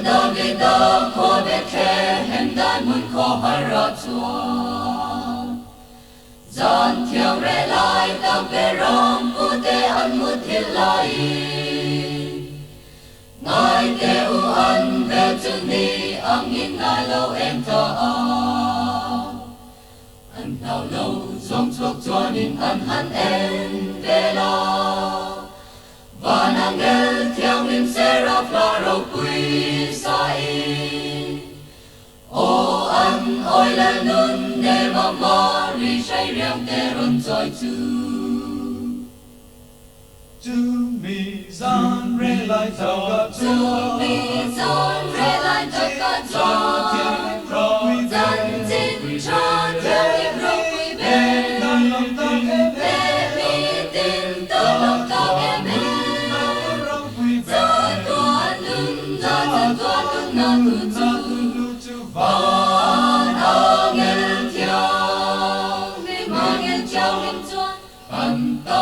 Davida Khua Bethlehem đại mun KOHHRAN Gian thiang re lai tam pe ram u te an mu thil lai Ngài te u an ve chu ni ang in nai lo em ta a An tao lo zong chuak chuan in an han em ve la Và nàng ngel thiang lim seraph la ro quy sai O an oi la nun ne ma Mary say riang te ron choi chu To me gian re lai tao ga To me gian re lai tao ga cho Gian tin tron thiên ro quy ben Be mi tin to lòng tao em na tu tu ba na ngel thiang ni ma ngel chao lim chuan kan ta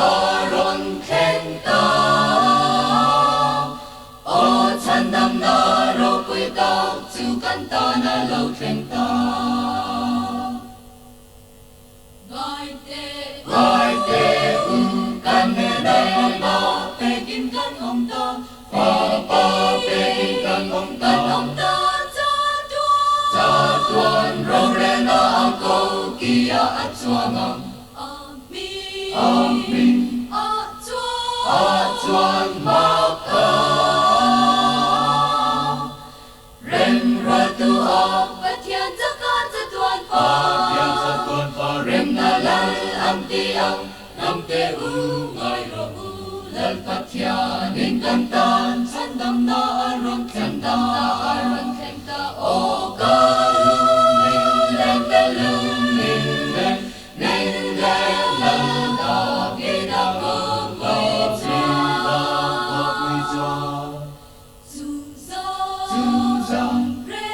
aron khen ta o chan dam na ro pui ta chu kan ta na lo khen ta vai te kan ne ba te kim kan hong ta pa pe in kan hong ta cha tuan rong re na ang ko kia at chuang amin a chuan ma ka rem ra tu a pathian cha ka cha tuan pa rem na lal am ti ang nam te u ngai ro u lal pathian in kan tan chan dam na aron khen ta o ka len la Davida ko Susan re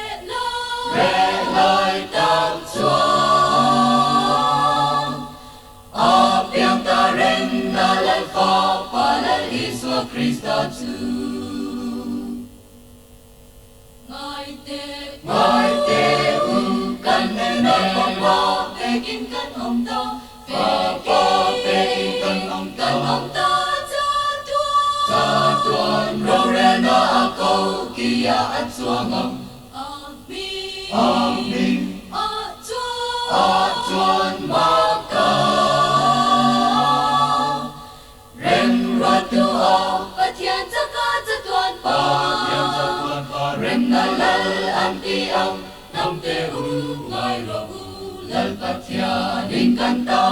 lai tam chuan a piang ta ren na lal fa pa lal Isua Krista chu Ngài te kan na phong ba pe kim kan hong ta pa pe kim kan hong ta cha tuan ro re na a ko kia at chuang amin a chuan ma ka rem ra tu a pathian cha ka cha tuan pa rem na lal am ti ang nam te u ngai ro u lal pathian in kan ta